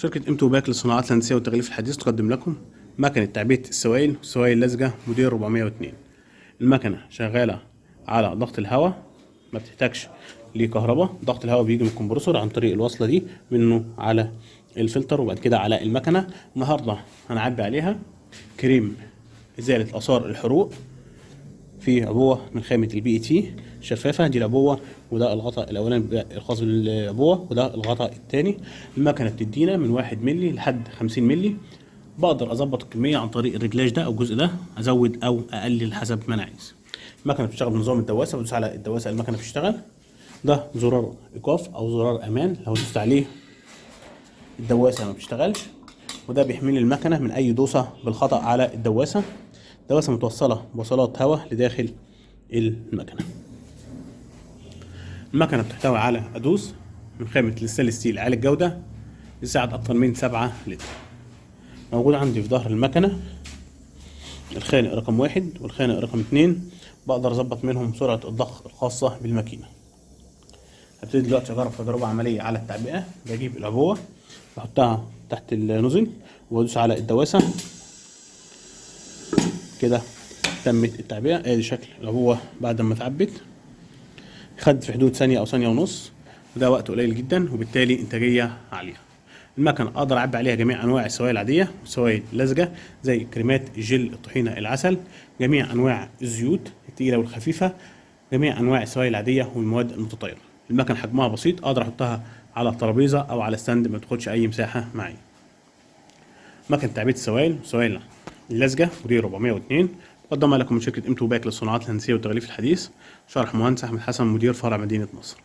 شركة ام باك للصناعات الهندسية والتغليف الحديث تقدم لكم مكنة تعبئة السوائل والسوائل اللزجة موديل 402. المكنة شغالة على ضغط الهواء، ما بتحتاجش لكهرباء. ضغط الهواء بيجي من الكمبرسور عن طريق الوصلة دي منه على الفلتر وبعد كده على المكنة. النهاردة هنعبي عليها كريم إزالة آثار الحروق في عبوة من خامة البي اي تي شفافة. دي العبوة وده الغطاء الأولاني الخاص بالعبوة وده الغطاء الثاني. المكنة بتدينا من 1 مللي لحد 50 مللي. بقدر أظبط الكمية عن طريق الرجلاج ده أو الجزء ده، أزود أو أقلل حسب ما أنا عايز. المكنة بتشتغل بنظام الدواسة، بدوس على الدواسة المكنة بتشتغل. ده زرار إيقاف أو زرار أمان، لو دوست عليه الدواسة ما بتشتغلش. وده بيحميني المكنة من أي دوسة بالخطأ على الدواسة. الدواسة متوصلة بوصلات هواء لداخل المكنة. المكنة بتحتوي على أدوس من خامة الستانلس ستيل عالي الجودة، يساعد أكتر من 7 لتر. موجود عندي في ظهر المكنة الخانق رقم 1 والخانق رقم 2، بقدر أظبط منهم سرعة الضخ الخاصة بالماكينة. هبتدي دلوقتي أجرب تجربة عملية على التعبئة. بجيب العبوة بحطها تحت النوزل وأدوس على الدواسة كده. تمت التعبئة. ادي شكل العبوة بعد ما اتعبت. خدت في حدود ثانية أو ثانية ونص، وده وقت قليل جدا وبالتالي إنتاجية عالية. المكنة أقدر أعبي عليها جميع أنواع السوائل العادية والسوائل اللزجة زي كريمات الجل، الطحينة، العسل، جميع أنواع الزيوت التقيلة والخفيفة، جميع أنواع السوائل العادية والمواد المتطايرة. المكنة حجمها بسيط، أقدر أحطها على الترابيزة أو على ستاند ما تاخدش أي مساحة معايا. مكنة تعبئة السوائل والسوائل اللزجة موديل 402 مقدمة لكم من شركة ام باك للصناعات الهندسية والتغليف الحديث. شرح مهندس أحمد حسن، مدير فرع مدينة نصر.